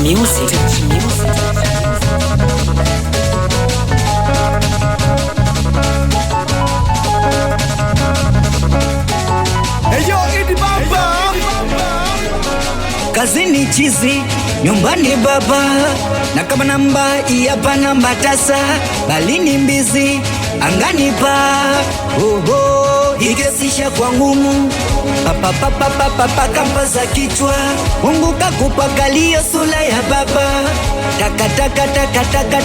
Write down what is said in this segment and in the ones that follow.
music. Kazini chizi, nyumbani baba, na kama namba hapa namba tasa, balini mbizi, angani pa, ikesisha kwa ngumu, papa kamba za kichwa, Mungu kakupa kalio sura ya baba,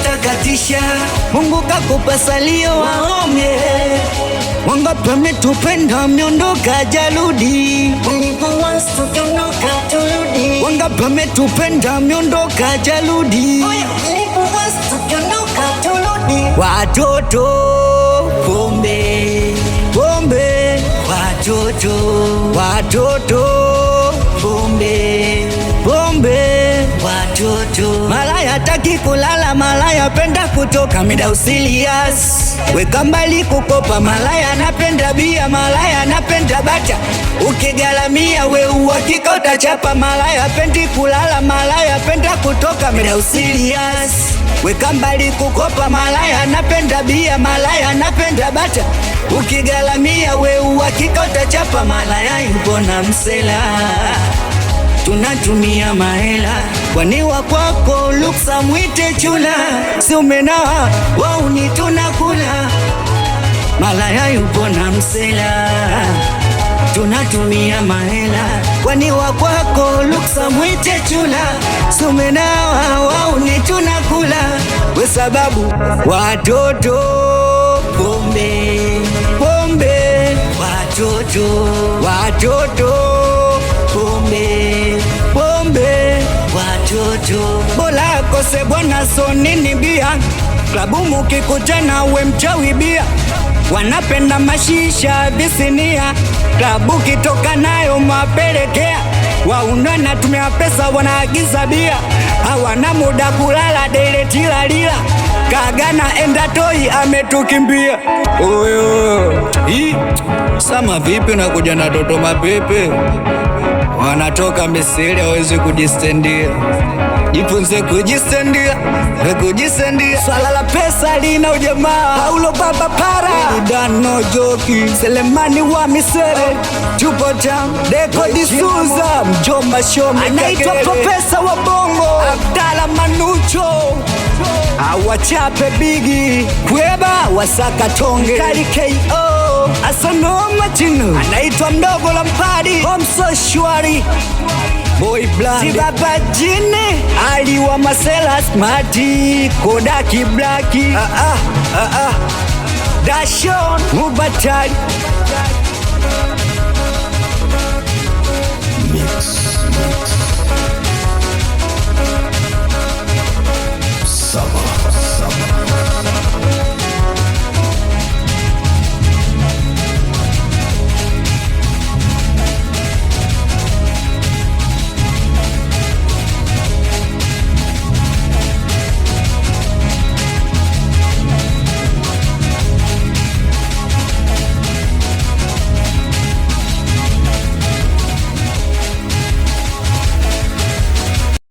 takatisha, Mungu kakupa salio waomye, wangapi wametupenda miondoka jaludi, wangapi wametupenda miondoka jaludi, watoto pombe, watoto pombe, watoto malaya taki kulala, malaya penda kutoka mida usilias, weka mbali kukopa, malaya napenda bia, malaya napenda bata, ukigalamia we uhakika utachapa, malaya pendi kulala, malaya penda kutoka mida usilias, weka mbali kukopa, malaya napenda bia, malaya napenda bata, ukigalamia we uhakika utachapa, malaya yupo na msela, tunatumia mahela, kwani wa kwako luksa mwite chula, si umenawa wauni tunakula, malaya yupo na msela, tunatumia mahela, kwani wa kwako luksa mwite chula, si umenawa wauni tunakula, we sababu watoto pombe, watoto pombe, watoto bola kose bwana so nini bia, klabu mukikutana we mchawi bia, wanapenda mashisha visinia, klabu kitoka nayo mapelekea, waunwa na tumia pesa wanaagiza bia, hawana muda kulala dele tilalila, kagana enda toi ametukimbia. Oyo sama vipi na kuja na toto mapepe, wanatoka Misiri hawezi kujistendia, jifunze kujistendia, swala la pesa lina ujamaa, Paulo baba para, Dano Joki, Selemani wa Misere, Tupo Jam, Deko Disuza, Mjomba Shome, anaitwa Profesa wa Bongo, Abdala Manucho, awachape bigi, Kweba wasaka tonge, Kali K.O. Asano Matino, anaitwa mdogo la mpadi, Homso Shwari, Boy Blande, Tibaba Jini, Ali wa Masela Smarty, Kodaki Blacki, Dashon Mubatali.